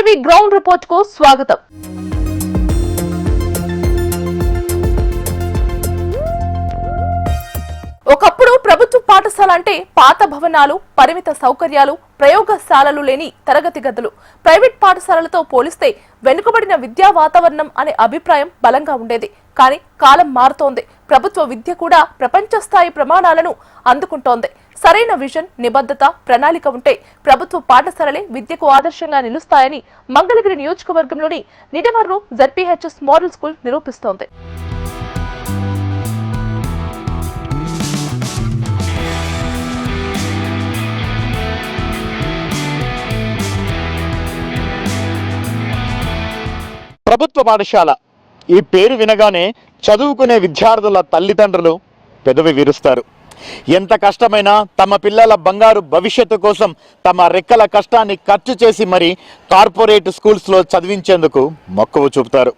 TV ground report కు స్వాగతం. ఒకప్పుడు ప్రభుత్వ పాఠశాల అంటే పాత భవనాలు, పరిమిత సౌకర్యాలు, ప్రయోగశాలలు లేని తరగతి గదులు. ప్రైవేట్ పాఠశాలలతో పోలిస్తే వెనుకబడిన విద్యా వాతావరణం అనే అభిప్రాయం బలంగా ఉండేది. కానీ కాలం మారుతోంది. ప్రభుత్వ విద్య కూడా ప్రపంచ స్థాయి ప్రమాణాలను అందుకుంటోంది. సరైన విజన్, నిబద్ధత, ప్రణాళిక ఉంటే ప్రభుత్వ పాఠశాలలే విద్యకు ఆదర్శంగా నిలుస్తాయని మంగళగిరి నియోజకవర్గంలోని నిడమర్రు జెడ్పీహెచ్ఎస్ మోడల్ స్కూల్ నిరూపిస్తోంది. ప్రభుత్వ పాఠశాల ఈ పేరు వినగానే చదువుకునే విద్యార్థుల తల్లిదండ్రులు పెదవి విరుస్తారు. ఎంత కష్టమైనా తమ పిల్లల బంగారు భవిష్యత్తు కోసం తమ రెక్కల కష్టాన్ని ఖర్చు చేసి మరి కార్పొరేట్ స్కూల్స్లో చదివించేందుకు మక్కువ చూపుతారు.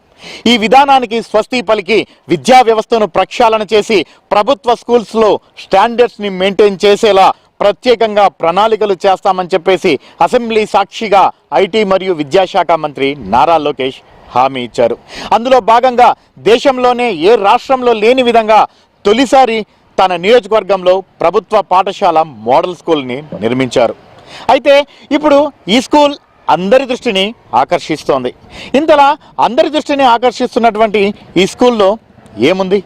ఈ విధానానికి స్వస్తి పలికి విద్యా వ్యవస్థను ప్రక్షాళన చేసి ప్రభుత్వ స్కూల్స్లో స్టాండర్డ్స్ని మెయింటైన్ చేసేలా ప్రత్యేకంగా ప్రణాళికలు చేస్తామని చెప్పేసి అసెంబ్లీ సాక్షిగా ఐటీ మరియు విద్యాశాఖ మంత్రి నారా లోకేష్ హామీ ఇచ్చారు. అందులో భాగంగా దేశంలోనే ఏ రాష్ట్రంలో లేని విధంగా తొలిసారి తన నియోజకవర్గంలో ప్రభుత్వ పాఠశాల మోడల్ స్కూల్ని నిర్మించారు. అయితే ఇప్పుడు ఈ స్కూల్ అందరి దృష్టిని ఆకర్షిస్తోంది. ఇంతలా అందరి దృష్టిని ఆకర్షిస్తున్నటువంటి ఈ స్కూల్లో ఏముంది?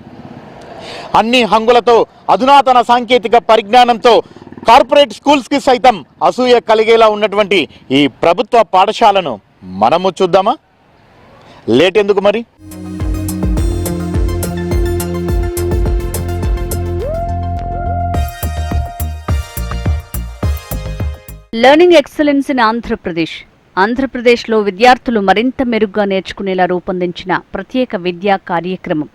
అన్ని హంగులతో, అధునాతన సాంకేతిక పరిజ్ఞానంతో కార్పొరేట్ స్కూల్స్కి సైతం అసూయ కలిగేలా ఉన్నటువంటి ఈ ప్రభుత్వ పాఠశాలను మనము చూద్దామా? లేట్ ఎందుకు మరి? లెర్నింగ్ ఎక్సలెన్స్ ఇన్ ఆంధ్రప్రదేశ్లో విద్యార్థులు మరింత మెరుగ్గా నేర్చుకునేలా రూపొందించిన ప్రత్యేక విద్యా కార్యక్రమం.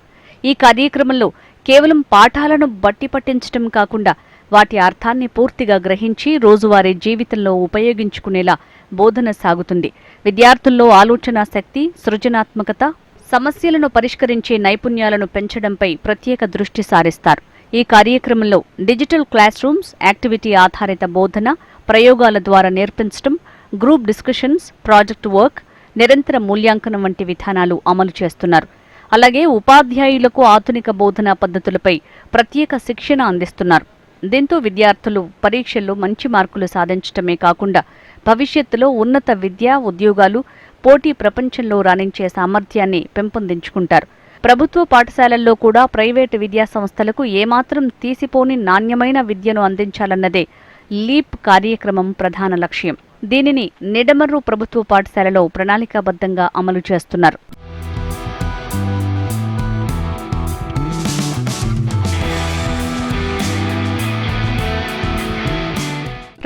ఈ కార్యక్రమంలో కేవలం పాఠాలను బట్టి పట్టించడం కాకుండా వాటి అర్థాన్ని పూర్తిగా గ్రహించి రోజువారీ జీవితంలో ఉపయోగించుకునేలా బోధన సాగుతుంది. విద్యార్థుల్లో ఆలోచనా శక్తి, సృజనాత్మకత, సమస్యలను పరిష్కరించే నైపుణ్యాలను పెంచడంపై ప్రత్యేక దృష్టి సారిస్తారు. ఈ కార్యక్రమంలో డిజిటల్ క్లాస్ రూమ్స్, యాక్టివిటీ ఆధారిత బోధన, ప్రయోగాల ద్వారా నేర్పించడం, గ్రూప్ డిస్కషన్స్, ప్రాజెక్ట్ వర్క్, నిరంతర మూల్యాంకనం వంటి విధానాలు అమలు చేస్తున్నారు. అలాగే ఉపాధ్యాయులకు ఆధునిక బోధనా పద్ధతులపై ప్రత్యేక శిక్షణ అందిస్తున్నారు. దీంతో విద్యార్థులు పరీక్షల్లో మంచి మార్కులు సాధించడమే కాకుండా భవిష్యత్తులో ఉన్నత విద్య, ఉద్యోగాలు, పోటీ ప్రపంచంలో రాణించే సామర్థ్యాన్ని పెంపొందించుకుంటారు. ప్రభుత్వ పాఠశాలల్లో కూడా ప్రైవేటు విద్యా సంస్థలకు ఏమాత్రం తీసిపోని నాణ్యమైన విద్యను అందించాలన్నదే లీప్ కార్యక్రమం ప్రధాన లక్ష్యం. దీనిని నిడమర్రు ప్రభుత్వ పాఠశాలలో ప్రణాళికాబద్ధంగా అమలు చేస్తున్నారు.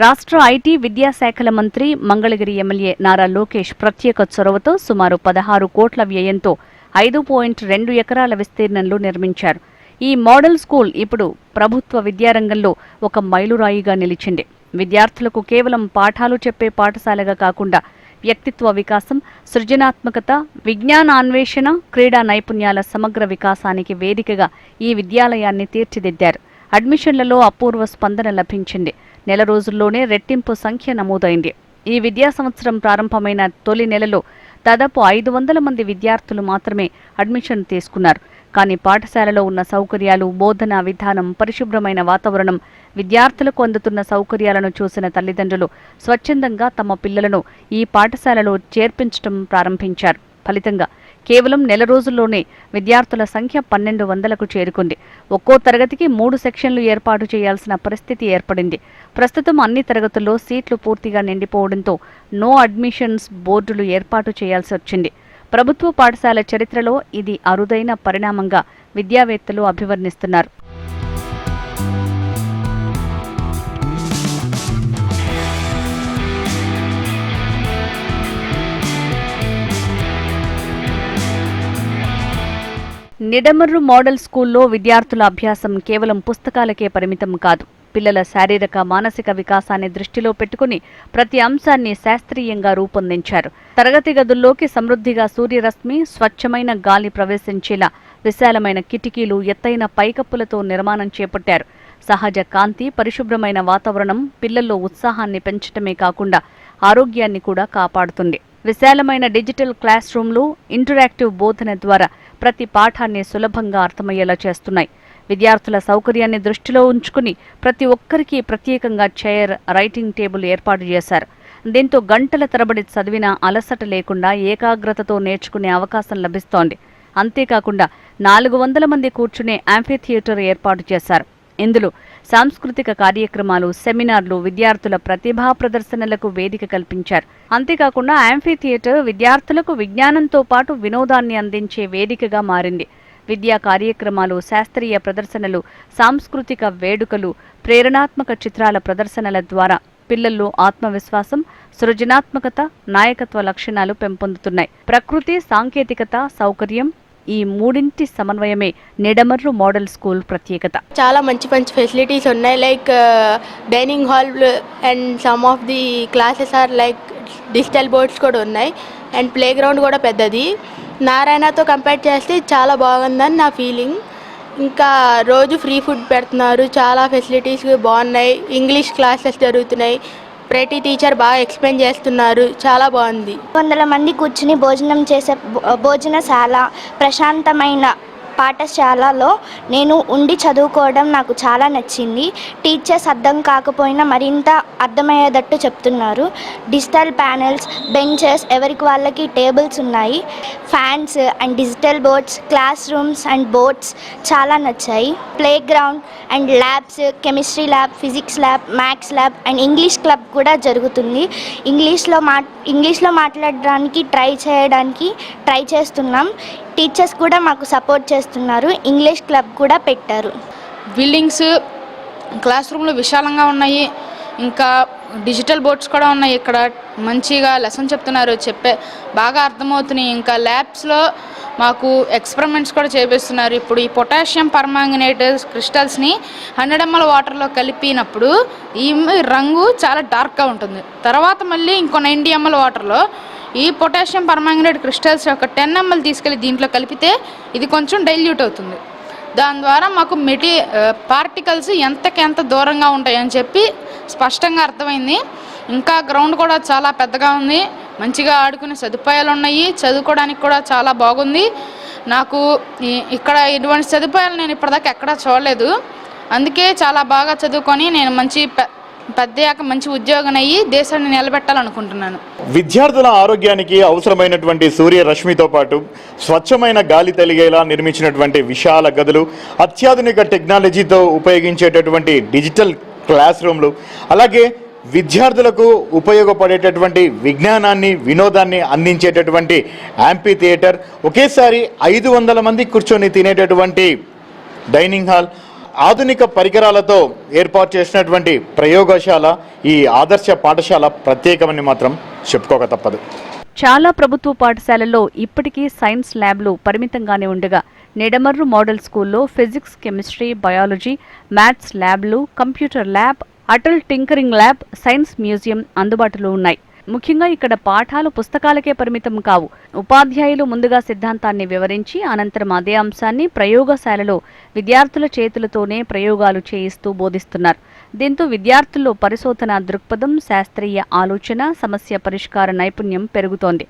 రాష్ట్ర ఐటీ విద్యాశాఖల మంత్రి, మంగళగిరి ఎమ్మెల్యే నారా లోకేష్ ప్రత్యేక చొరవతో సుమారు 16 కోట్ల వ్యయంతో 5.2 ఎకరాల విస్తీర్ణంలో నిర్మించారు. ఈ మోడల్ స్కూల్ ఇప్పుడు ప్రభుత్వ విద్యారంగంలో ఒక మైలురాయిగా నిలిచింది. విద్యార్థులకు కేవలం పాఠాలు చెప్పే పాఠశాలగా కాకుండా వ్యక్తిత్వ వికాసం, సృజనాత్మకత, విజ్ఞానాన్వేషణ, క్రీడా నైపుణ్యాల సమగ్ర వికాసానికి వేదికగా ఈ విద్యాలయాన్ని తీర్చిదిద్దారు. అడ్మిషన్లలో అపూర్వ స్పందన లభించింది. నెల రోజుల్లోనే రెట్టింపు సంఖ్య నమోదైంది. ఈ విద్యా సంవత్సరం ప్రారంభమైన తొలి నెలలో దాదాపు 500 మంది విద్యార్థులు మాత్రమే అడ్మిషన్ తీసుకున్నారు. కానీ పాఠశాలలో ఉన్న సౌకర్యాలు, బోధనా విధానం, పరిశుభ్రమైన వాతావరణం, విద్యార్థులకు అందుతున్న సౌకర్యాలను చూసిన తల్లిదండ్రులు స్వచ్ఛందంగా తమ పిల్లలను ఈ పాఠశాలలో చేర్పించడం ప్రారంభించారు. ఫలితంగా కేవలం నెల రోజుల్లోనే విద్యార్థుల సంఖ్య 1200కు చేరుకుంది. ఒక్కో తరగతికి 3 సెక్షన్లు ఏర్పాటు చేయాల్సిన పరిస్థితి ఏర్పడింది. ప్రస్తుతం అన్ని తరగతుల్లో సీట్లు పూర్తిగా నిండిపోవడంతో నో అడ్మిషన్స్ బోర్డులు ఏర్పాటు చేయాల్సి వచ్చింది. ప్రభుత్వ పాఠశాల చరిత్రలో ఇది అరుదైన పరిణామంగా విద్యావేత్తలు అభివర్ణిస్తున్నారు. నిడమర్రు మోడల్ స్కూల్లో విద్యార్థుల అభ్యాసం కేవలం పుస్తకాలకే పరిమితం కాదు. పిల్లల శారీరక, మానసిక వికాసాన్ని దృష్టిలో పెట్టుకుని ప్రతి అంశాన్ని శాస్త్రీయంగా రూపొందించారు. తరగతి గదుల్లోకి సమృద్ధిగా సూర్యరశ్మి, స్వచ్ఛమైన గాలి ప్రవేశించేలా విశాలమైన కిటికీలు, ఎత్తైన పైకప్పులతో నిర్మాణం చేపట్టారు. సహజ కాంతి, పరిశుభ్రమైన వాతావరణం పిల్లల్లో ఉత్సాహాన్ని పెంచటమే కాకుండా ఆరోగ్యాన్ని కూడా కాపాడుతుంది. విశాలమైన డిజిటల్ క్లాస్ రూమ్లు, ఇంటరాక్టివ్ బోధన ద్వారా ప్రతి పాఠాన్ని సులభంగా అర్థమయ్యేలా చేస్తున్నాయి. విద్యార్థుల సౌకర్యాన్ని దృష్టిలో ఉంచుకుని ప్రతి ఒక్కరికి ప్రత్యేకంగా చైర్, రైటింగ్ టేబుల్ ఏర్పాటు చేశారు. దీంతో గంటల తరబడి చదివినా అలసట లేకుండా ఏకాగ్రతతో నేర్చుకునే అవకాశం లభిస్తోంది. అంతేకాకుండా 400 మంది కూర్చునే యాంఫీ థియేటర్ ఏర్పాటు చేశారు. ఇందులో సాంస్కృతిక కార్యక్రమాలు, సెమినార్లు, విద్యార్థుల ప్రతిభా ప్రదర్శనలకు వేదిక కల్పించారు. అంతేకాకుండా యాంఫీ థియేటర్ విద్యార్థులకు విజ్ఞానంతో పాటు వినోదాన్ని అందించే వేదికగా మారింది. విద్యా కార్యక్రమాలు, శాస్త్రీయ ప్రదర్శనలు, సాంస్కృతిక వేడుకలు, ప్రేరణాత్మక చిత్రాల ప్రదర్శనల ద్వారా పిల్లల్లో ఆత్మవిశ్వాసం, సృజనాత్మకత, నాయకత్వ లక్షణాలు పెంపొందుతున్నాయి. ప్రకృతి, సాంకేతికత, సౌకర్యం ఈ మూడింటి సమన్వయమే నిడమర్రు మోడల్ స్కూల్ ప్రత్యేకత. చాలా మంచి ఫెసిలిటీస్ ఉన్నాయి. Like dining hall and some of the classes are like digital boards కూడా ఉన్నాయి. అండ్ ప్లే గ్రౌండ్ కూడా పెద్దది. నారాయణతో కంపేర్ చేస్తే చాలా బాగుందని నా ఫీలింగ్. ఇంకా రోజు ఫ్రీ ఫుడ్ పెడుతున్నారు. చాలా ఫెసిలిటీస్ బాగున్నాయి. ఇంగ్లీష్ క్లాసెస్ జరుగుతున్నాయి. ప్రతి టీచర్ బాగా ఎక్స్ప్లెయిన్ చేస్తున్నారు. చాలా బాగుంది. 100 మంది కూర్చుని భోజనం చేసే భోజనశాల, ప్రశాంతమైన పాఠశాలలో నేను ఉండి చదువుకోవడం నాకు చాలా నచ్చింది. టీచర్స్ అర్థం కాకపోయినా మరింత అర్థమయ్యేటట్టు చెప్తున్నారు. డిజిటల్ ప్యానెల్స్, బెంచెస్, ఎవరికి వాళ్ళకి టేబుల్స్ ఉన్నాయి. Fans and digital boards, class rooms and boards చాలా నచ్చాయి. Play ground and labs, chemistry lab, physics lab, maths lab and English club కూడా జరుగుతుంది. ఇంగ్లీష్లో మాట్లాడడానికి ట్రై చేస్తున్నాం. టీచర్స్ కూడా మాకు సపోర్ట్ చేస్తున్నారు. ఇంగ్లీష్ క్లబ్ కూడా పెట్టారు. బిల్డింగ్స్, క్లాస్ రూమ్లు విశాలంగా ఉన్నాయి. ఇంకా డిజిటల్ బోర్డ్స్ కూడా ఉన్నాయి. ఇక్కడ మంచిగా లెసన్ చెప్తున్నారు, బాగా అర్థమవుతున్నాయి. ఇంకా ల్యాబ్స్లో మాకు ఎక్స్పెరిమెంట్స్ కూడా చేపిస్తున్నారు. ఇప్పుడు ఈ పొటాషియం పర్మాంగనేట్ క్రిస్టల్స్ని 100 ml వాటర్లో కలిపినప్పుడు ఈ రంగు చాలా డార్క్గా ఉంటుంది. తర్వాత మళ్ళీ ఇంకో 90 ml వాటర్లో ఈ పొటాషియం పర్మాంగనేట్ క్రిస్టల్స్ యొక్క 10 ml తీసుకెళ్ళి దీంట్లో కలిపితే ఇది కొంచెం డైల్యూట్ అవుతుంది. దాని ద్వారా మాకు పార్టికల్స్ ఎంతకెంత దూరంగా ఉంటాయని చెప్పి స్పష్టంగా అర్థమైంది. ఇంకా గ్రౌండ్ కూడా చాలా పెద్దగా ఉంది. మంచిగా ఆడుకునే సదుపాయాలు ఉన్నాయి. చదువుకోవడానికి కూడా చాలా బాగుంది. నాకు ఇక్కడ ఇటువంటి సదుపాయాలు నేను ఇప్పటిదాకా ఎక్కడా చూడలేదు. అందుకే చాలా బాగా చదువుకొని నేను పెద్దయ్యాక మంచి ఉద్యోగం అయ్యి దేశాన్ని నిలబెట్టాలనుకుంటున్నాను. విద్యార్థుల ఆరోగ్యానికి అవసరమైనటువంటి సూర్యరశ్మితో పాటు స్వచ్ఛమైన గాలి తలిగేలా నిర్మించినటువంటి విశాల గదులు, అత్యాధునిక టెక్నాలజీతో ఉపయోగించేటటువంటి డిజిటల్ క్లాస్ రూమ్లు, అలాగే విద్యార్థులకు ఉపయోగపడేటటువంటి విజ్ఞానాన్ని, వినోదాన్ని అందించేటటువంటి యాంఫీ థియేటర్, ఒకేసారి 500 మంది కూర్చొని తినేటటువంటి డైనింగ్ హాల్, ఆధునిక పరికరాలతో ఏర్పాటు చేసినటువంటి ప్రయోగశాల, ఈ ఆదర్శ పాఠశాల ప్రత్యేకమని మాత్రం చెప్పుకోక తప్పదు. చాలా ప్రభుత్వ పాఠశాలల్లో ఇప్పటికీ సైన్స్ ల్యాబ్లు పరిమితంగానే ఉండగా నిడమర్రు మోడల్ స్కూల్లో ఫిజిక్స్, కెమిస్ట్రీ, బయాలజీ, మ్యాథ్స్ ల్యాబ్లు, computer lab, Atal tinkering lab, science museum అందుబాటులో ఉన్నాయి. ముఖ్యంగా ఇక్కడ పాఠాలు పుస్తకాలకే పరిమితం కావు. ఉపాధ్యాయులు ముందుగా సిద్ధాంతాన్ని వివరించి అనంతరం అదే అంశాన్ని ప్రయోగశాలలో విద్యార్థుల చేతులతోనే ప్రయోగాలు చేయిస్తూ బోధిస్తున్నారు. దీంతో విద్యార్థుల్లో పరిశోధన దృక్పథం, శాస్త్రీయ ఆలోచన, సమస్య పరిష్కార నైపుణ్యం పెరుగుతోంది.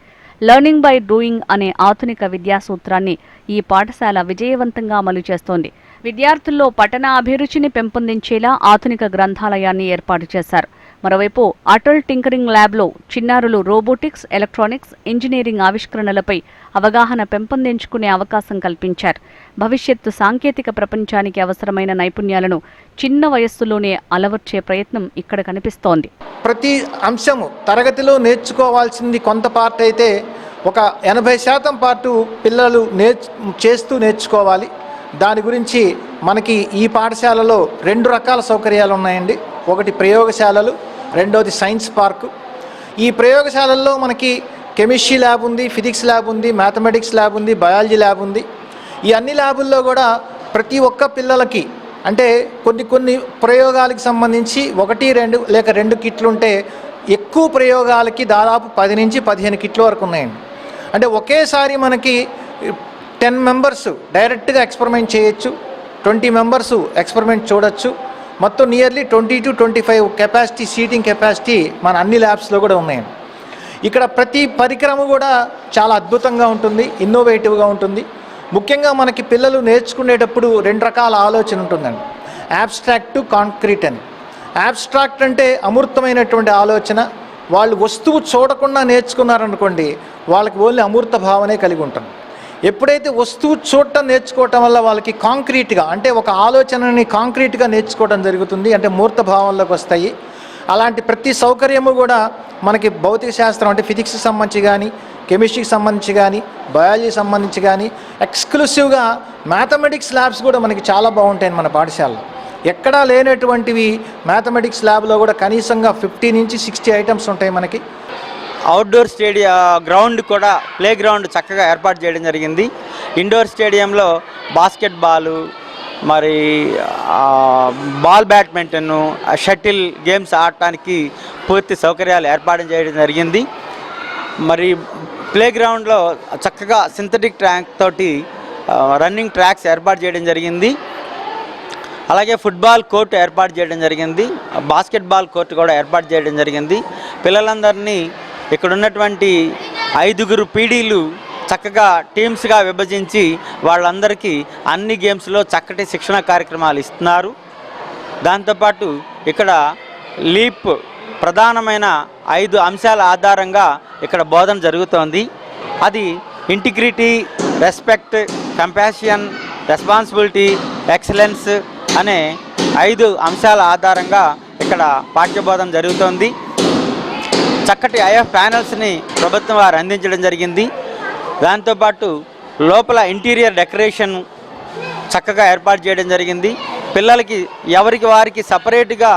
లెర్నింగ్ బై డూయింగ్ అనే ఆధునిక విద్యా సూత్రాన్ని ఈ పాఠశాల విజయవంతంగా అమలు చేస్తోంది. విద్యార్థుల్లో పఠన అభిరుచిని పెంపొందించేలా ఆధునిక గ్రంథాలయాన్ని ఏర్పాటు చేశారు. మరోవైపు అటల్ టింకరింగ్ ల్యాబ్లో చిన్నారులు రోబోటిక్స్, ఎలక్ట్రానిక్స్, ఇంజనీరింగ్ ఆవిష్కరణలపై అవగాహన పెంపొందించుకునే అవకాశం కల్పించారు. భవిష్యత్తు సాంకేతిక ప్రపంచానికి అవసరమైన నైపుణ్యాలను చిన్న వయస్సులోనే అలవర్చే ప్రయత్నం ఇక్కడ కనిపిస్తోంది. ప్రతి అంశము తరగతిలో నేర్చుకోవాల్సింది కొంత పార్ట్ అయితే ఒక 80% పార్టు పిల్లలు చేస్తూ నేర్చుకోవాలి. దాని గురించి మనకి ఈ పాఠశాలలో 2 రకాల సౌకర్యాలు ఉన్నాయండి. ఒకటి ప్రయోగశాలలు, రెండోది సైన్స్ పార్కు. ఈ ప్రయోగశాలల్లో మనకి కెమిస్ట్రీ ల్యాబ్ ఉంది, ఫిజిక్స్ ల్యాబ్ ఉంది, మ్యాథమెటిక్స్ ల్యాబ్ ఉంది, బయాలజీ ల్యాబ్ ఉంది. ఈ అన్ని ల్యాబుల్లో కూడా ప్రతి ఒక్క పిల్లలకి అంటే కొన్ని ప్రయోగాలకు సంబంధించి 1, 2 లేక 2 కిట్లు ఉంటే, ఎక్కువ ప్రయోగాలకి దాదాపు 10 నుంచి 15 కిట్ల వరకు ఉన్నాయండి. అంటే ఒకేసారి మనకి 10 మెంబర్స్ డైరెక్ట్గా ఎక్స్పెరిమెంట్ చేయొచ్చు, 20 మెంబర్స్ ఎక్స్పెరిమెంట్ చూడొచ్చు. మొత్తం nearly 20 to 25 capacity, seating capacity మన అన్ని ల్యాబ్స్లో కూడా ఉన్నాయండి. ఇక్కడ ప్రతి పరికరము కూడా చాలా అద్భుతంగా ఉంటుంది, ఇన్నోవేటివ్గా ఉంటుంది. ముఖ్యంగా మనకి పిల్లలు నేర్చుకునేటప్పుడు 2 రకాల ఆలోచన ఉంటుందండి, యాబ్స్ట్రాక్ట్, కాంక్రీట్ అని. యాబ్స్ట్రాక్ట్ అంటే అమూర్తమైనటువంటి ఆలోచన. వాళ్ళు వస్తువు చూడకుండా నేర్చుకున్నారనుకోండి, వాళ్ళకి ఓన్లీ అమూర్త భావనే కలిగి ఉంటుంది. ఎప్పుడైతే వస్తువు చూడటం నేర్చుకోవటం వల్ల వాళ్ళకి కాంక్రీట్గా, అంటే ఒక ఆలోచనని కాంక్రీట్గా నేర్చుకోవడం జరుగుతుంది, అంటే మూర్త భావంలోకి వస్తాయి. అలాంటి ప్రతి సౌకర్యము కూడా మనకి భౌతిక శాస్త్రం అంటే ఫిజిక్స్కి సంబంధించి కానీ, కెమిస్ట్రీకి సంబంధించి కానీ, బయాలజీకి సంబంధించి కానీ, ఎక్స్క్లూసివ్గా మ్యాథమెటిక్స్ ల్యాబ్స్ కూడా మనకి చాలా బాగుంటాయి మన పాఠశాలలో. ఎక్కడా లేనటువంటివి మ్యాథమెటిక్స్ ల్యాబ్లో కూడా కనీసంగా 50 నుంచి 60 ఐటమ్స్ ఉంటాయి మనకి. అవుట్డోర్ గ్రౌండ్ కూడా, ప్లే గ్రౌండ్ చక్కగా ఏర్పాటు చేయడం జరిగింది. ఇండోర్ స్టేడియంలో బాస్కెట్బాలు, మరి బ్యాడ్మింటన్, షటిల్ గేమ్స్ ఆడటానికి పూర్తి సౌకర్యాలు ఏర్పాటు చేయడం జరిగింది. మరి ప్లే గ్రౌండ్లో చక్కగా సింథటిక్ ట్రాక్ తోటి రన్నింగ్ ట్రాక్స్ ఏర్పాటు చేయడం జరిగింది. అలాగే ఫుట్బాల్ కోర్టు ఏర్పాటు చేయడం జరిగింది, బాస్కెట్బాల్ కోర్టు కూడా ఏర్పాటు చేయడం జరిగింది. పిల్లలందరినీ ఇక్కడ ఉన్నటువంటి 5 పీడీలు చక్కగా టీమ్స్గా విభజించి వాళ్ళందరికీ అన్ని గేమ్స్లో చక్కటి శిక్షణ కార్యక్రమాలు ఇస్తున్నారు. దాంతోపాటు ఇక్కడ లీప్ ప్రధానమైన 5 అంశాల ఆధారంగా ఇక్కడ బోధన జరుగుతోంది. అది integrity, respect, compassion, responsibility, excellence అనే 5 అంశాల ఆధారంగా ఇక్కడ పాఠ్యబోధన జరుగుతోంది. చక్కటి ఐఎఫ్ ప్యానల్స్ని ప్రభుత్వం వారు అందించడం జరిగింది. దాంతోపాటు లోపల ఇంటీరియర్ డెకరేషన్ చక్కగా ఏర్పాటు చేయడం జరిగింది. పిల్లలకి ఎవరికి వారికి సపరేట్గా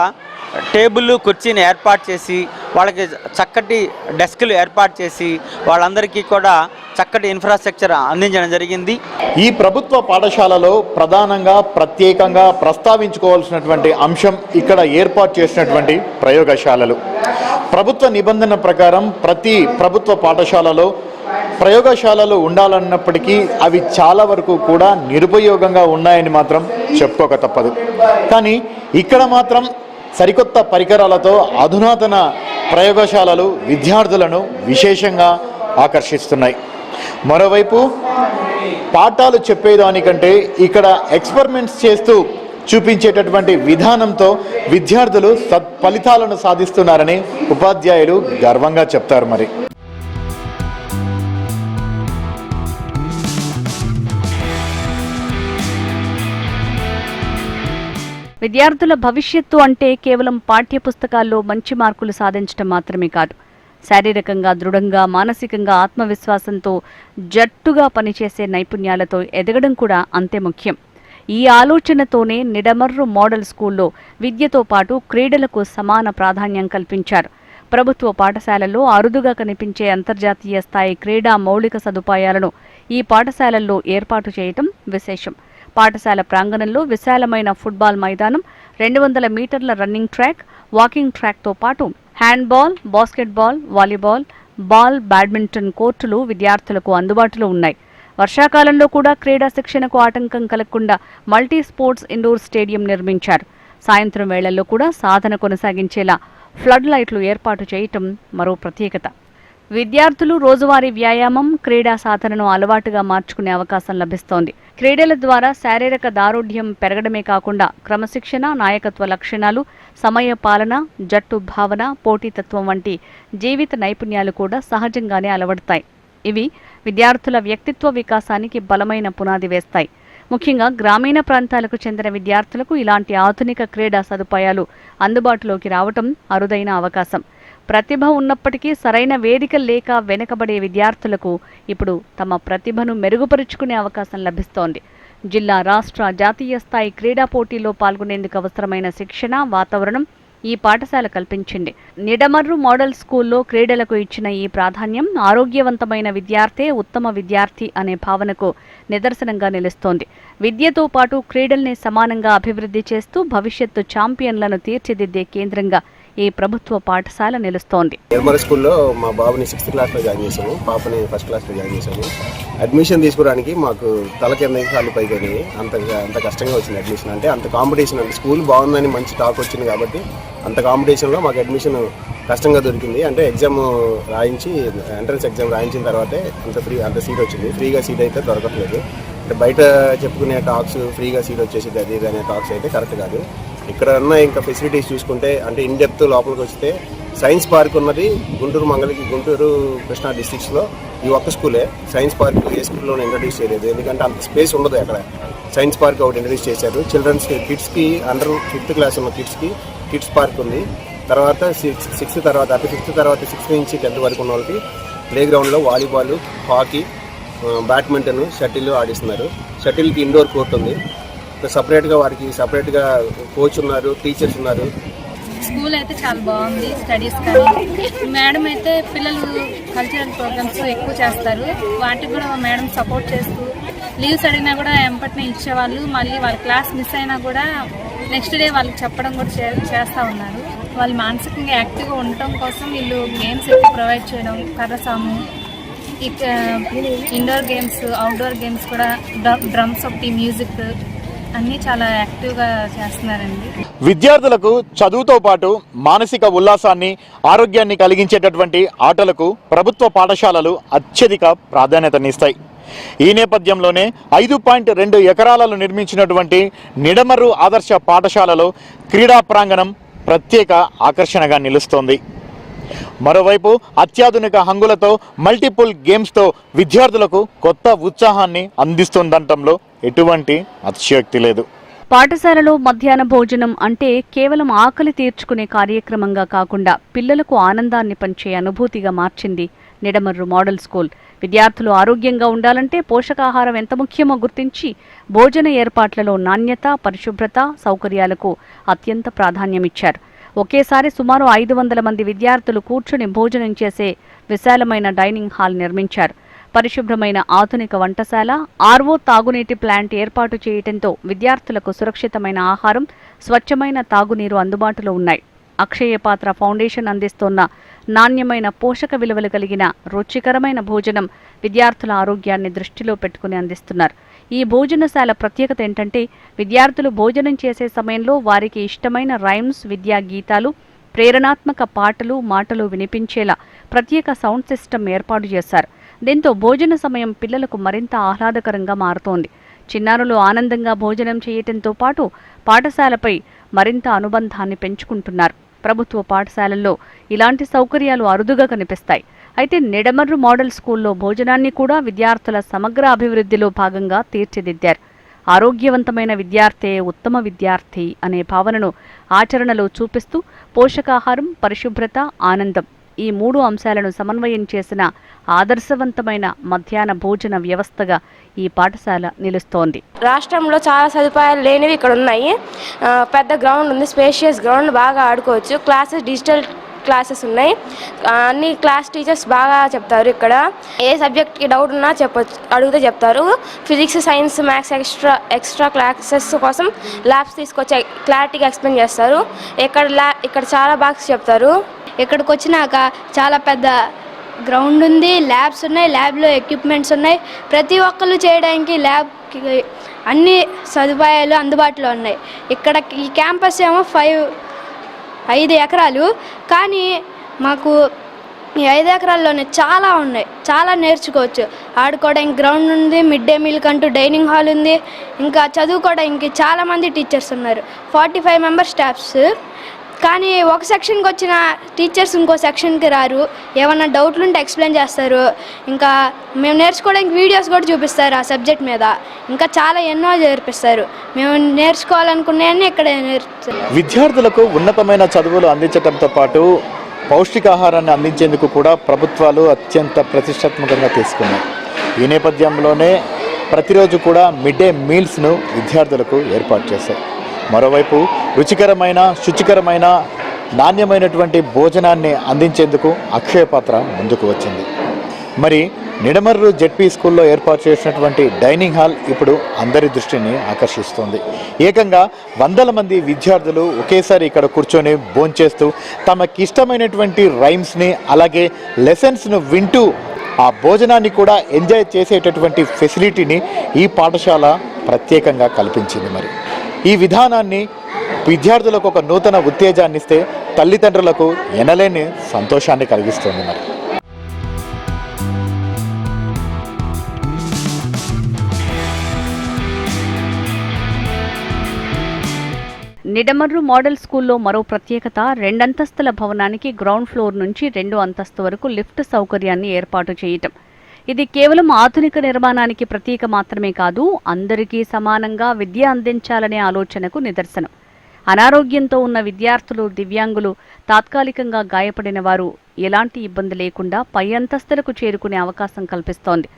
టేబుల్, కుర్చీని ఏర్పాటు చేసి వాళ్ళకి చక్కటి డెస్క్లు ఏర్పాటు చేసి వాళ్ళందరికీ కూడా చక్కటి ఇన్ఫ్రాస్ట్రక్చర్ అందించడం జరిగింది. ఈ ప్రభుత్వ పాఠశాలలో ప్రధానంగా ప్రత్యేకంగా ప్రస్తావించుకోవాల్సినటువంటి అంశం ఇక్కడ ఏర్పాటు చేసినటువంటి ప్రయోగశాలలు. ప్రభుత్వ నిబంధన ప్రకారం ప్రతి ప్రభుత్వ పాఠశాలలో ప్రయోగశాలలు ఉండాలన్నప్పటికీ అవి చాలా వరకు కూడా నిరుపయోగంగా ఉన్నాయని మాత్రం చెప్పుకోక తప్పదు. కానీ ఇక్కడ మాత్రం సరికొత్త పరికరాలతో అధునాతన ప్రయోగశాలలు విద్యార్థులను విశేషంగా ఆకర్షిస్తున్నాయి. మరోవైపు పాఠాలు చెప్పేదానికంటే ఇక్కడ ఎక్స్పెరిమెంట్స్ చేస్తూ చూపించేటటువంటి విధానంతో విద్యార్థులు సత్ఫలితాలను సాధిస్తున్నారని ఉపాధ్యాయులు గర్వంగా చెప్తారు. మరి విద్యార్థుల భవిష్యత్తు అంటే కేవలం పాఠ్యపుస్తకాల్లో మంచి మార్కులు సాధించడం మాత్రమే కాదు, శారీరకంగా దృఢంగా, మానసికంగా ఆత్మవిశ్వాసంతో జట్టుగా పనిచేసే నైపుణ్యాలతో ఎదగడం కూడా అంతే ముఖ్యం. ఈ ఆలోచనతోనే నిడమర్రు మోడల్ స్కూల్లో విద్యతో పాటు క్రీడలకు సమాన ప్రాధాన్యం కల్పించారు. ప్రభుత్వ పాఠశాలల్లో అరుదుగా కనిపించే అంతర్జాతీయ స్థాయి క్రీడా మౌలిక సదుపాయాలను ఈ పాఠశాలల్లో ఏర్పాటు చేయటం విశేషం. పాఠశాల ప్రాంగణంలో విశాలమైన ఫుట్బాల్ మైదానం, 200 మీటర్ల రన్నింగ్ ట్రాక్, వాకింగ్ ట్రాక్తో పాటు హ్యాండ్బాల్, బాస్కెట్బాల్, వాలీబాల్, బ్యాడ్మింటన్ కోర్టులు విద్యార్థులకు అందుబాటులో ఉన్నాయి. వర్షాకాలంలో కూడా క్రీడా శిక్షణకు ఆటంకం కలగకుండా మల్టీ స్పోర్ట్స్ ఇండోర్ స్టేడియం నిర్మించారు. సాయంత్రం వేళల్లో కూడా సాధన కొనసాగించేలా ఫ్లడ్ లైట్లు ఏర్పాటు చేయటం మరో ప్రత్యేకత. విద్యార్థులు రోజువారీ వ్యాయామం, క్రీడా సాధనను అలవాటుగా మార్చుకునే అవకాశం లభిస్తోంది. క్రీడల ద్వారా శారీరక దారుఢ్యం పెరగడమే కాకుండా క్రమశిక్షణ, నాయకత్వ లక్షణాలు, సమయ పాలన, జట్టు భావన, పోటీతత్వం వంటి జీవిత నైపుణ్యాలు కూడా సహజంగానే అలవడతాయి. ఇవి విద్యార్థుల వ్యక్తిత్వ వికాసానికి బలమైన పునాది వేస్తాయి. ముఖ్యంగా గ్రామీణ ప్రాంతాలకు చెందిన విద్యార్థులకు ఇలాంటి ఆధునిక క్రీడా సదుపాయాలు అందుబాటులోకి రావటం అరుదైన అవకాశం. ప్రతిభ ఉన్నప్పటికీ సరైన వేదిక లేక వెనుకబడే విద్యార్థులకు ఇప్పుడు తమ ప్రతిభను మెరుగుపరుచుకునే అవకాశం లభిస్తోంది. జిల్లా, రాష్ట్ర, జాతీయ స్థాయి క్రీడా పోటీల్లో పాల్గొనేందుకు అవసరమైన శిక్షణ, వాతావరణం ఈ పాఠశాల కల్పించింది. నిడమర్రు మోడల్ స్కూల్లో క్రీడలకు ఇచ్చిన ఈ ప్రాధాన్యం ఆరోగ్యవంతమైన విద్యార్థే ఉత్తమ విద్యార్థి అనే భావనకు నిదర్శనంగా నిలుస్తోంది. విద్యతో పాటు క్రీడల్ని సమానంగా అభివృద్ధి చేస్తూ భవిష్యత్తు ఛాంపియన్లను తీర్చిదిద్దే కేంద్రంగా ఈ ప్రభుత్వ పాఠశాల నిలుస్తోంది. నిడమర్రు స్కూల్లో మా బాబుని 6th క్లాస్లో జాయిన్ చేసాము, పాపని 1st క్లాస్లో జాయిన్ చేసాము. అడ్మిషన్ తీసుకోవడానికి మాకు తల కింద సార్లు పైకి అంత కష్టంగా వచ్చింది అడ్మిషన్. అంటే అంత కాంపిటీషన్, అంటే స్కూల్ బాగుందని మంచి టాక్ వచ్చింది కాబట్టి అంత కాంపిటీషన్లో మాకు అడ్మిషన్ కష్టంగా దొరికింది. అంటే ఎగ్జామ్ రాయించి ఎంట్రన్స్ ఎగ్జామ్ రాయించిన తర్వాతే అంత సీట్ వచ్చింది. ఫ్రీగా సీట్ అయితే దొరకట్లేదు. అంటే బయట చెప్పుకునే టాక్స్ ఫ్రీగా సీట్ వచ్చేసింది అది ఇది అనే టాక్స్ అయితే కరెక్ట్ కాదు. ఇక్కడ ఉన్న ఇంకా ఫెసిలిటీస్ చూసుకుంటే అంటే ఇన్ డెప్త్ లోపలికి వస్తే సైన్స్ పార్క్ ఉన్నది గుంటూరు కృష్ణా డిస్ట్రిక్ట్స్లో ఈ ఒక్క స్కూలే. సైన్స్ పార్క్ ఏ స్కూల్లోనే ఇంట్రడ్యూస్ చేయలేదు, ఎందుకంటే అంత స్పేస్ ఉండదు అక్కడ. సైన్స్ పార్క్ ఒకటి ఇంట్రడ్యూస్ చేశారు. చిల్డ్రన్స్ కిడ్స్కి అండర్ 5th క్లాస్ ఉన్న కిడ్స్కి కిడ్స్ పార్క్ ఉంది. తర్వాత 6th తర్వాత 6th నుంచి 10th వరకు ఉన్న వాళ్ళకి ప్లే గ్రౌండ్లో వాలీబాల్, హాకీ, బ్యాడ్మింటన్, షటిల్ ఆడిస్తున్నారు. షటిల్కి ఇండోర్ కోర్ట్ ఉంది. సపరేట్గా సపరేట్గా కోచ్ ఉన్నారు, టీచర్స్ ఉన్నారు. స్కూల్ అయితే చాలా బాగుంది. స్టడీస్ కానీ మేడం అయితే పిల్లలు కల్చరల్ ప్రోగ్రామ్స్ ఎక్కువ చేస్తారు. వాటికి కూడా మేడం సపోర్ట్ చేస్తూ లీవ్స్ అడిగినా కూడా ఎంపటినే ఇచ్చేవాళ్ళు. మళ్ళీ వాళ్ళ క్లాస్ మిస్ అయినా కూడా నెక్స్ట్ డే వాళ్ళకి చెప్పడం కూడా చేస్తూ ఉన్నారు. వాళ్ళు మానసికంగా యాక్టివ్గా ఉండటం కోసం వీళ్ళు గేమ్స్ ఎక్కువ ప్రొవైడ్ చేయడం, కర్రసాము, ఇండోర్ గేమ్స్, అవుట్డోర్ గేమ్స్ కూడా, డ్రమ్స్ ఒకటి, మ్యూజిక్ అన్నీ చాలా యాక్టివ్గా చేస్తున్నారండి. విద్యార్థులకు చదువుతో పాటు మానసిక ఉల్లాసాన్ని, ఆరోగ్యాన్ని కలిగించేటటువంటి ఆటలకు ప్రభుత్వ పాఠశాలలు అత్యధిక ప్రాధాన్యతనిస్తాయి. ఈ నేపథ్యంలోనే 5.2 ఎకరాలలో నిర్మించినటువంటి నిడమర్రు ఆదర్శ పాఠశాలలో క్రీడా ప్రాంగణం ప్రత్యేక ఆకర్షణగా నిలుస్తోంది. మరోవైపు అత్యాధునిక హంగులతో మల్టిపుల్ గేమ్స్తో విద్యార్థులకు కొత్త ఉత్సాహాన్ని అందిస్తుండటంలో ఎటువంటి అతిశయోక్తి లేదు. పాఠశాలలో మధ్యాహ్న భోజనం అంటే కేవలం ఆకలి తీర్చుకునే కార్యక్రమంగా కాకుండా పిల్లలకు ఆనందాన్ని పంచే అనుభూతిగా మార్చింది నిడమర్రు మోడల్ స్కూల్. విద్యార్థులు ఆరోగ్యంగా ఉండాలంటే పోషకాహారం ఎంత ముఖ్యమో గుర్తించి భోజన ఏర్పాట్లలో నాణ్యత, పరిశుభ్రత, సౌకర్యాలకు అత్యంత ప్రాధాన్యమిచ్చారు. ఒకేసారి సుమారు 500 మంది విద్యార్థులు కూర్చుని భోజనం చేసే విశాలమైన డైనింగ్ హాల్ నిర్మించారు. పరిశుభ్రమైన ఆధునిక వంటశాల, ఆర్వో తాగునీటి ప్లాంట్ ఏర్పాటు చేయడంతో విద్యార్థులకు సురక్షితమైన ఆహారం, స్వచ్ఛమైన తాగునీరు అందుబాటులో ఉన్నాయి. అక్షయపాత్ర ఫౌండేషన్ అందిస్తోన్న నాణ్యమైన పోషక విలువలు కలిగిన రుచికరమైన భోజనం విద్యార్థుల ఆరోగ్యాన్ని దృష్టిలో పెట్టుకుని అందిస్తున్నారు. ఈ భోజనశాల ప్రత్యేకత ఏంటంటే విద్యార్థులు భోజనం చేసే సమయంలో వారికి ఇష్టమైన రైమ్స్, విద్యా గీతాలు, ప్రేరణాత్మక పాటలు, మాటలు వినిపించేలా ప్రత్యేక సౌండ్ సిస్టమ్ ఏర్పాటు చేశారు. దీంతో భోజన సమయం పిల్లలకు మరింత ఆహ్లాదకరంగా మారుతోంది. చిన్నారులు ఆనందంగా భోజనం చేయటంతో పాటు పాఠశాలపై మరింత అనుబంధాన్ని పెంచుకుంటున్నారు. ప్రభుత్వ పాఠశాలల్లో ఇలాంటి సౌకర్యాలు అరుదుగా కనిపిస్తాయి. అయితే నిడమర్రు మోడల్ స్కూల్లో భోజనాన్ని కూడా విద్యార్థుల సమగ్ర అభివృద్ధిలో భాగంగా తీర్చిదిద్దారు. ఆరోగ్యవంతమైన విద్యార్థే ఉత్తమ విద్యార్థి అనే భావనను ఆచరణలో చూపిస్తూ పోషకాహారం, పరిశుభ్రత, ఆనందం ఈ 3 అంశాలను సమన్వయం చేసిన ఆదర్శవంతమైన మధ్యాహ్న భోజన వ్యవస్థగా ఈ పాఠశాల నిలుస్తోంది. రాష్ట్రంలో చాలా సదుపాయాలు లేనివి ఇక్కడ ఉన్నాయి. పెద్ద గ్రౌండ్ ఉంది, స్పేషియస్ గ్రౌండ్, బాగా ఆడుకోవచ్చు. క్లాసెస్ డిజిటల్ క్లాసెస్ ఉన్నాయి. అన్ని క్లాస్ టీచర్స్ బాగా చెప్తారు. ఇక్కడ ఏ సబ్జెక్ట్కి డౌట్ ఉన్నా అడిగితే చెప్తారు. Physics, science, maths extra classes కోసం ల్యాబ్స్ తీసుకొచ్చి క్లారిటీగా ఎక్స్ప్లెయిన్ చేస్తారు. ఇక్కడ చాలా బాగా చెప్తారు. ఇక్కడికి వచ్చినాక చాలా పెద్ద గ్రౌండ్ ఉంది, ల్యాబ్స్ ఉన్నాయి, ల్యాబ్లో ఎక్విప్మెంట్స్ ఉన్నాయి. ప్రతి ఒక్కరు చేయడానికి ల్యాబ్కి అన్ని సదుపాయాలు అందుబాటులో ఉన్నాయి. ఇక్కడ ఈ క్యాంపస్ ఏమో 5 ఎకరాలు, కానీ మాకు ఈ 5 ఎకరాల్లోనే చాలా ఉన్నాయి, చాలా నేర్చుకోవచ్చు. ఆడుకోవడానికి గ్రౌండ్ ఉంది, మిడ్ డే మీల్ కంటూ డైనింగ్ హాల్ ఉంది, ఇంకా చదువుకోవడానికి చాలామంది టీచర్స్ ఉన్నారు. 45 మెంబర్స్ స్టాఫ్స్. కానీ ఒక సెక్షన్కి వచ్చిన టీచర్స్ ఇంకో సెక్షన్కి రారు. ఏమన్నా డౌట్లు ఉంటే ఎక్స్ప్లెయిన్ చేస్తారు. ఇంకా మేము నేర్చుకోవడానికి వీడియోస్ కూడా చూపిస్తారు ఆ సబ్జెక్ట్ మీద. ఇంకా చాలా ఎన్నో నేర్పిస్తారు. మేము నేర్చుకోవాలనుకునేవన్నీ ఇక్కడ నేర్పిస్తారు. విద్యార్థులకు ఉన్నతమైన చదువులు అందించడంతో పాటు పౌష్టికాహారాన్ని అందించేందుకు కూడా ప్రభుత్వాలు అత్యంత ప్రతిష్టాత్మకంగా తీసుకున్నాయి. ఈ నేపథ్యంలోనే ప్రతిరోజు కూడా మిడ్ డే మీల్స్ను విద్యార్థులకు ఏర్పాటు చేశాయి. మరోవైపు రుచికరమైన, శుచికరమైన, నాణ్యమైనటువంటి భోజనాన్ని అందించేందుకు అక్షయపాత్ర ముందుకు వచ్చింది. మరి నిడమర్రు జెడ్పీ స్కూల్లో ఏర్పాటు చేసినటువంటి డైనింగ్ హాల్ ఇప్పుడు అందరి దృష్టిని ఆకర్షిస్తోంది. ఏకంగా 100 మంది విద్యార్థులు ఒకేసారి ఇక్కడ కూర్చొని భోంచేస్తూ తమకిష్టమైనటువంటి రైమ్స్ని అలాగే లెసన్స్ను వింటూ ఆ భోజనాన్ని కూడా ఎంజాయ్ చేసేటటువంటి ఫెసిలిటీని ఈ పాఠశాల ప్రత్యేకంగా కల్పించింది. మరి ఈ విధానాన్ని విద్యార్థులకు ఒక నూతన ఉత్తేజాన్ని ఇస్తే తల్లిదండ్రులకు ఎనలేని సంతోషాన్ని కలిగిస్తుంది. మరి నిడమర్రు మోడల్ స్కూల్లో మరో ప్రత్యేకత 2 అంతస్తుల భవనానికి గ్రౌండ్ ఫ్లోర్ నుంచి 2 అంతస్తు వరకు లిఫ్ట్ సౌకర్యాన్ని ఏర్పాటు చేయటం. ఇది కేవలం ఆధునిక నిర్మాణానికి ప్రతీక మాత్రమే కాదు, అందరికీ సమానంగా విద్య అందించాలనే ఆలోచనకు నిదర్శనం. అనారోగ్యంతో ఉన్న విద్యార్థులు, దివ్యాంగులు, తాత్కాలికంగా గాయపడిన వారు ఎలాంటి ఇబ్బంది లేకుండా పై అంతస్తులకు చేరుకునే అవకాశం కల్పిస్తోంది.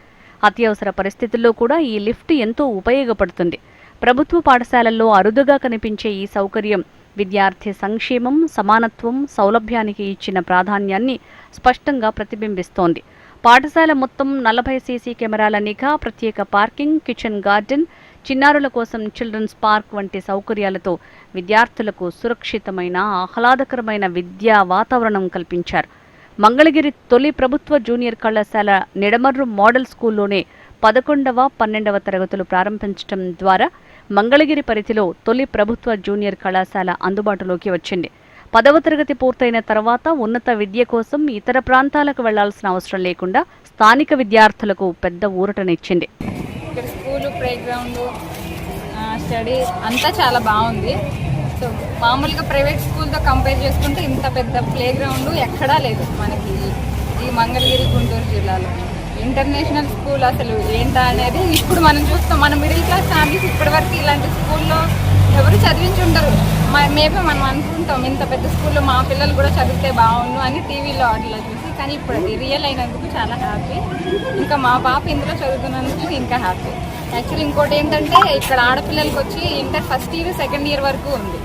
అత్యవసర పరిస్థితుల్లో కూడా ఈ లిఫ్ట్ ఎంతో ఉపయోగపడుతుంది. ప్రభుత్వ పాఠశాలల్లో అరుదుగా కనిపించే ఈ సౌకర్యం విద్యార్థి సంక్షేమం, సమానత్వం, సౌలభ్యానికి ఇచ్చిన ప్రాధాన్యాన్ని స్పష్టంగా ప్రతిబింబిస్తోంది. పాఠశాల మొత్తం 40 సీసీ కెమెరాల నిఘా, ప్రత్యేక పార్కింగ్, కిచెన్ గార్డెన్, చిన్నారుల కోసం చిల్డ్రన్స్ పార్క్ వంటి సౌకర్యాలతో విద్యార్థులకు సురక్షితమైన, ఆహ్లాదకరమైన విద్యా వాతావరణం కల్పించారు. మంగళగిరి తొలి ప్రభుత్వ జూనియర్ కళాశాల నిడమర్రు మోడల్ స్కూల్లోనే 11వ, 12వ తరగతులు ప్రారంభించడం ద్వారా మంగళగిరి పరిధిలో తొలి ప్రభుత్వ జూనియర్ కళాశాల అందుబాటులోకి వచ్చింది. 10వ తరగతి పూర్తయిన తర్వాత ఉన్నత విద్య కోసం ఇతర ప్రాంతాలకు వెళ్లాల్సిన అవసరం లేకుండా స్థానిక విద్యార్థులకు పెద్ద ఊరటనిచ్చింది. ఇక్కడ స్కూలు, ప్లే గ్రౌండ్, స్టడీ అంతా చాలా బాగుంది. సో మామూలుగా ప్రైవేట్ స్కూల్తో కంపేర్ చేసుకుంటే ఇంత పెద్ద ప్లే గ్రౌండ్ ఎక్కడా లేదు మనకి ఈ మంగళగిరి, గుంటూరు జిల్లాలో. ఇంటర్నేషనల్ స్కూల్ అసలు ఏంటా అనేది ఇప్పుడు మనం చూస్తాం. మన మిడిల్ క్లాస్ ఫ్యామిలీస్ ఇప్పటివరకు ఇలాంటి స్కూల్లో ఎవరు చదివించి ఉండరు. మేబీ మనం అనుకుంటాం ఇంత పెద్ద స్కూల్లో మా పిల్లలు కూడా చదివితే బాగుండు అని టీవీలో అట్లా చూసి, కానీ ఇప్పుడు అది రియల్ అయినందుకు చాలా హ్యాపీ. ఇంకా మా పాప ఇందులో చదువుతున్నందుకు ఇంకా హ్యాపీ. యాక్చువల్లీ ఇంకోటి ఏంటంటే ఇక్కడ ఆడపిల్లలకి వచ్చి inter first year, second year వరకు ఉంది.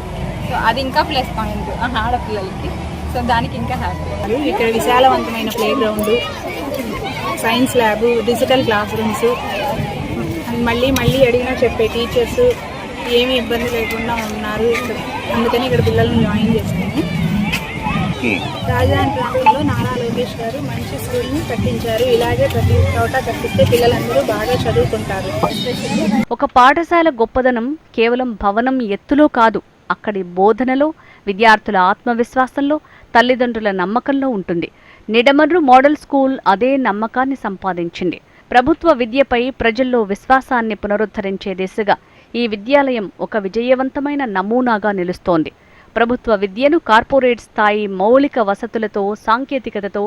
సో అది ఇంకా ప్లస్ పాయింట్ ఆడపిల్లలకి. సో దానికి ఇంకా హ్యాపీ. ఇక్కడ విశాలవంతమైన playground, science lab, digital classrooms, మళ్ళీ అడిగినా చెప్పే టీచర్స్ ఏమీ ఇబ్బంది లేకుండా ఉన్నారు. అందుకని ఇక్కడ పిల్లల్ని జాయిన్ చేస్తాము. రాజధాని ప్రాంతంలో నారా లోకేష్ గారు మంచి స్కూల్ని కట్టించారు. ఇలాగే ప్రతి చోట కట్టిస్తే పిల్లలందరూ బాగా చదువుకుంటారు. ఒక పాఠశాల గొప్పదనం కేవలం భవనం ఎత్తులో కాదు, అక్కడి బోధనలో, విద్యార్థుల ఆత్మవిశ్వాసంలో, తల్లిదండ్రుల నమ్మకంలో ఉంటుంది. నిడమర్రు మోడల్ స్కూల్ అదే నమ్మకాన్ని సంపాదించింది. ప్రభుత్వ విద్యపై ప్రజల్లో విశ్వాసాన్ని పునరుద్ధరించే దిశగా ఈ విద్యాలయం ఒక విజయవంతమైన నమూనాగా నిలుస్తోంది. ప్రభుత్వ విద్యను కార్పొరేట్ స్థాయి మౌలిక వసతులతో, సాంకేతికతతో,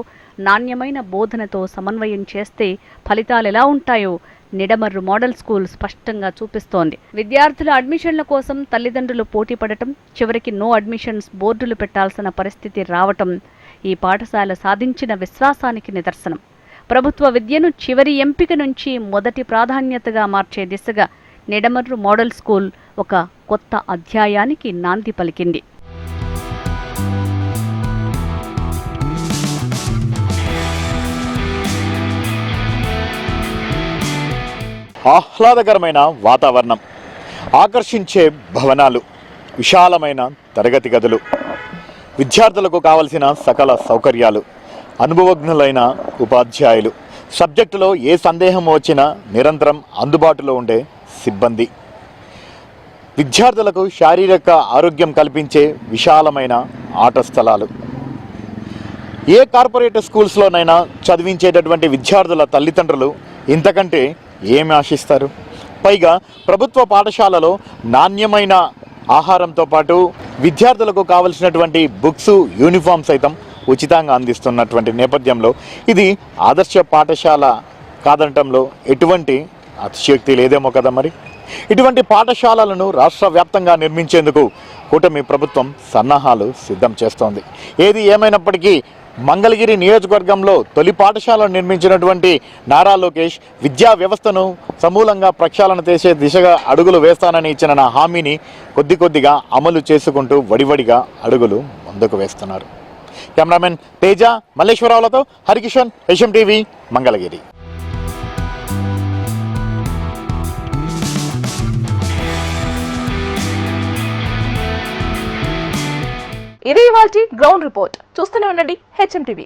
నాణ్యమైన బోధనతో సమన్వయం చేస్తే ఫలితాలు ఎలా ఉంటాయో నిడమర్రు మోడల్ స్కూల్ స్పష్టంగా చూపిస్తోంది. విద్యార్థుల అడ్మిషన్ల కోసం తల్లిదండ్రులు పోటీ పడటం, చివరికి నో అడ్మిషన్స్ బోర్డులు పెట్టాల్సిన పరిస్థితి రావటం ఈ పాఠశాల సాధించిన విశ్వాసానికి నిదర్శనం. ప్రభుత్వ విద్యను చివరి ఎంపిక నుంచి మొదటి ప్రాధాన్యతగా మార్చే దిశగా నిడమర్రు మోడల్ స్కూల్ ఒక కొత్త అధ్యాయానికి నాంది పలికింది. ఆహ్లాదకరమైన వాతావరణం, ఆకర్షించే భవనాలు, విశాలమైన తరగతి గదులు, విద్యార్థులకు కావలసిన సకల సౌకర్యాలు, అనుభవజ్ఞులైన ఉపాధ్యాయులు, సబ్జెక్టులో ఏ సందేహం వచ్చినా నిరంతరం అందుబాటులో ఉండే సిబ్బంది, విద్యార్థులకు శారీరక ఆరోగ్యం కల్పించే విశాలమైన ఆట స్థలాలు. ఏ కార్పొరేట్ స్కూల్స్లోనైనా చదివించేటటువంటి విద్యార్థుల తల్లిదండ్రులు ఇంతకంటే ఏమి ఆశిస్తారు? పైగా ప్రభుత్వ పాఠశాలలో నాణ్యమైన ఆహారంతో పాటు విద్యార్థులకు కావలసినటువంటి బుక్స్, యూనిఫామ్ సైతం ఉచితంగా అందిస్తున్నటువంటి నేపథ్యంలో ఇది ఆదర్శ పాఠశాల కాదనటంలో ఎటువంటి అతిశయోక్తి లేదేమో కదా. మరి ఇటువంటి పాఠశాలలను రాష్ట్ర వ్యాప్తంగా నిర్మించేందుకు కూటమి ప్రభుత్వం సన్నాహాలు సిద్ధం చేస్తోంది. ఏది ఏమైనప్పటికీ మంగళగిరి నియోజకవర్గంలో తొలి పాఠశాలను నిర్మించినటువంటి నారా లోకేష్ విద్యా వ్యవస్థను సమూలంగా ప్రక్షాళన చేసే దిశగా అడుగులు వేస్తానని ఇచ్చిన నా హామీని కొద్దిగా అమలు చేసుకుంటూ వడివడిగా అడుగులు ముందుకు వేస్తున్నారు. కెమెరామెన్ తేజ మల్లేశ్వరరావులతో హరికిషన్, HMTV, మంగళగిరి. ఇది ఇవాల్టి గ్రౌండ్ రిపోర్ట్. చూస్తూనే ఉండండి HMTV.